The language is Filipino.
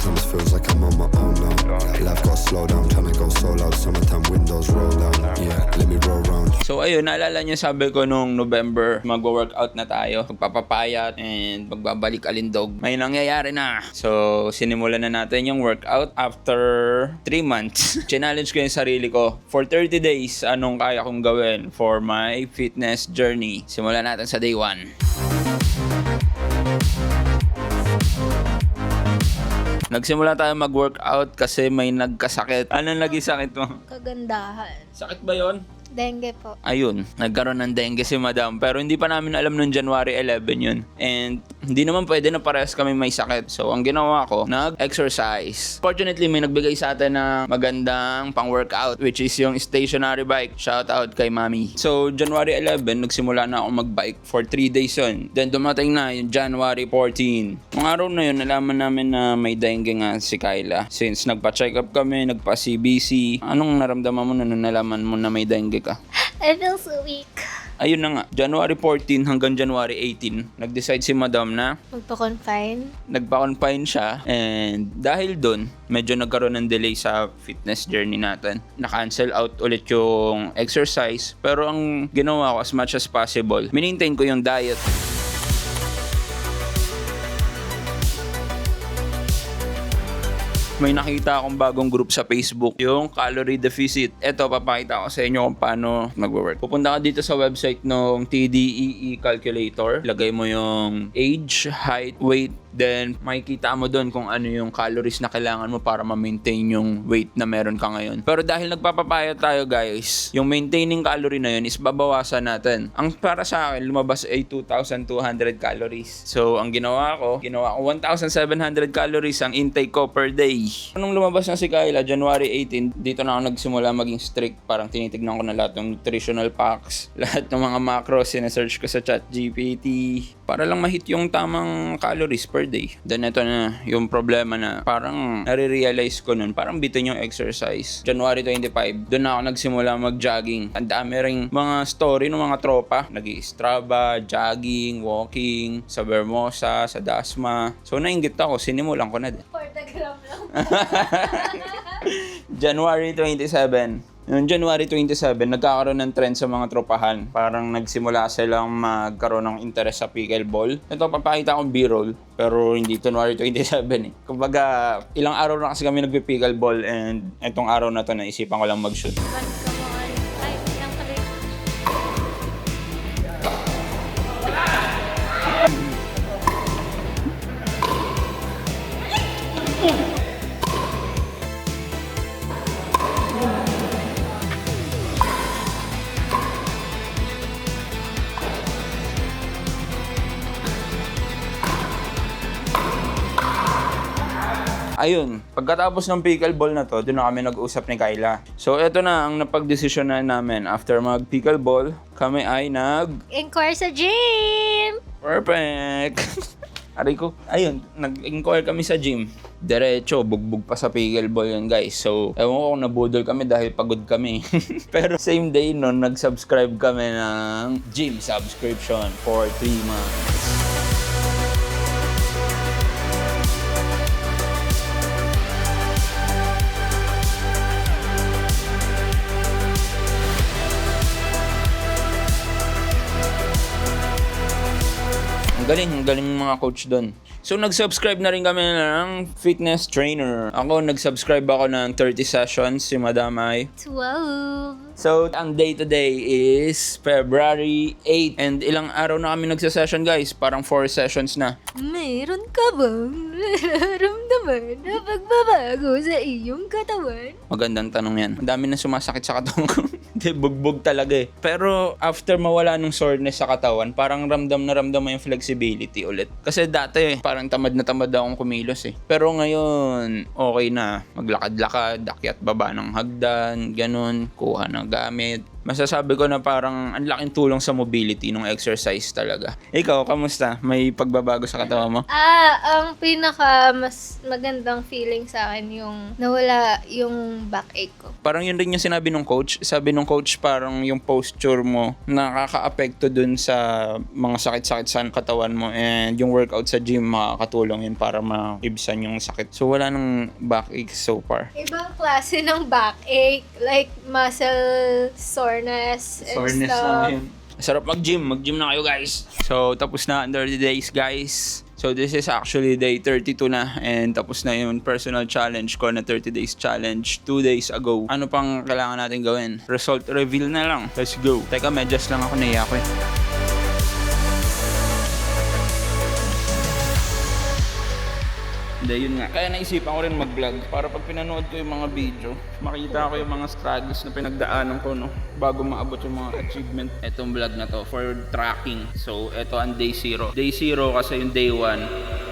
Sometimes feels like I'm on my own now. Life got slow down, trying to go solo. Summertime windows roll down. Yeah, let me roll round. So ayun, naalala niyo sabi ko nung November, magwo-workout na tayo, magpapapayat and magbabalik alindog. May nangyayari na. So sinimulan na natin yung workout after 3 months. Challenge ko yung sarili ko for 30 days. Anong kaya kong gawin for my fitness journey? Simulan natin sa day 1. Nagsimula tayo mag-workout kasi may nagkasakit. Anong naging sakit mo? Kagandahan. Sakit ba yon? Dengue po. Ayun, nagkaroon ng dengue si madam. Pero hindi pa namin alam nung January 11 yun. And hindi naman pwede na parehas kami may sakit. So, ang ginawa ko, nag-exercise. Fortunately, may nagbigay sa atin ng magandang pang-workout, which is yung stationary bike. Shout out kay mami. So, January 11, nagsimula na ako mag-bike for 3 days yun. Then, dumating na yung January 14. Ang araw na yun, nalaman namin na may dengue nga si Kyla. Since nagpa-check up kami, nagpa-CBC. Anong naramdaman mo na nung nalaman mo na may dengue ka? I feel so weak. Ayun na nga, January 14 hanggang January 18, nag-decide si madam na Magpa-confine. nagpa-confine siya. And dahil dun, medyo nagkaroon ng delay sa fitness journey natin. Na-cancel out ulit yung exercise. Pero ang ginawa ko as much as possible, minintain ko yung diet. May nakita akong bagong group sa Facebook, yung calorie deficit. Ito, papakita ko sa inyo kung paano mag-work. Pupunta ka dito sa website ng TDEE calculator. Lagay mo yung age, height, weight. Then, makikita mo doon kung ano yung calories na kailangan mo para ma-maintain yung weight na meron ka ngayon. Pero dahil nagpapapaya tayo, guys, yung maintaining calorie na yun is babawasan natin. Ang para sa akin, lumabas ay 2,200 calories. So, ang ginawa ko 1,700 calories ang intake ko per day. Nung lumabas na si Kyla, January 18, dito na ako nagsimula maging strict. Parang tinitignan ko na lahat ng nutritional packs, lahat ng mga macros, sinesearch ko sa ChatGPT para lang ma-hit yung tamang calories per day. Then ito na yung problema na parang nare-realize ko nun, parang bitin yung exercise. January 25, doon na ako nagsimula mag-jogging. Ang dami ring mga story ng mga tropa. Nag-i-Strava, jogging, walking, sa Vermosa, sa Dasma. So nainggit ako, sinimulan ko na din. 40 gram lang. January 27. Noong January 27, nagkakaroon ng trend sa mga tropahan. Parang nagsimula silang magkaroon ng interest sa pickleball. Ito, papakita akong B-roll, pero hindi January 27 eh. Kumbaga, ilang araw na kasi kami nagpi-pickleball and itong araw na to naisipan ko lang mag-shoot. Ay, ilang kali. Ayun, pagkatapos ng pickleball na to, doon na kami nag-usap ni Kyla. So, eto na ang napag-desisyonan namin. After mag-pickleball, kami ay Inquire sa gym! Perfect! Aray ko. Ayun, nag-inquire kami sa gym. Diretso, bugbog pa sa pickleball yun, guys. So, ewan ko kung nabudol kami dahil pagod kami. Pero same day nun, nag-subscribe kami ng gym subscription for 3 months. Ang galing mga coach doon. So, nag-subscribe na rin kami ng fitness trainer. Ako, nag-subscribe ako ng 30 sessions, si Madam ay 12. So, ang day to day is February 8. And ilang araw na kami nagsa-session, guys. Parang 4 sessions na. Meron ka bang nararamdaman na pagbabago sa iyong katawan? Magandang tanong yan. Ang dami na sumasakit sa katawan ko. Hindi, bugbog talaga eh. Pero after mawala nung soreness sa katawan, parang ramdam na ramdam mo yung flexibility ulit. Kasi dati, parang tamad na tamad akong kumilos eh. Pero ngayon, okay na. Maglakad-lakad, akyat baba ng hagdan, ganun, kuha ng gamit. Masasabi ko na parang ang laking tulong sa mobility ng exercise talaga. Ikaw, kamusta? May pagbabago sa katawan mo? Ang pinaka mas magandang feeling sa akin yung nawala yung backache ko. Parang yun rin yung sinabi nung coach. Sabi nung coach parang yung posture mo nakaka-apekto dun sa mga sakit-sakit sa katawan mo, and yung workout sa gym makakatulong yun para maibsan yung sakit. So wala nang backache so far. Ibang klase ng backache, like muscle soreness and stuff. Sarap mag-gym na kayo guys. So tapos na ang 30 days guys. So this is actually day 32 na, and tapos na yung personal challenge ko na 30 days challenge 2 days ago. Ano pang kailangan natin gawin? Result reveal na lang. Let's go. Teka, medyas lang ako, naiya ko eh. Hindi, yun nga. Kaya naisipan ko rin mag-vlog para pag pinanood ko yung mga video, makita ko yung mga struggles na pinagdaanan ko, no? Bago maabot yung mga achievement. Etong vlog na to for tracking. So, eto ang day 0. Day 0 kasi yung day 1.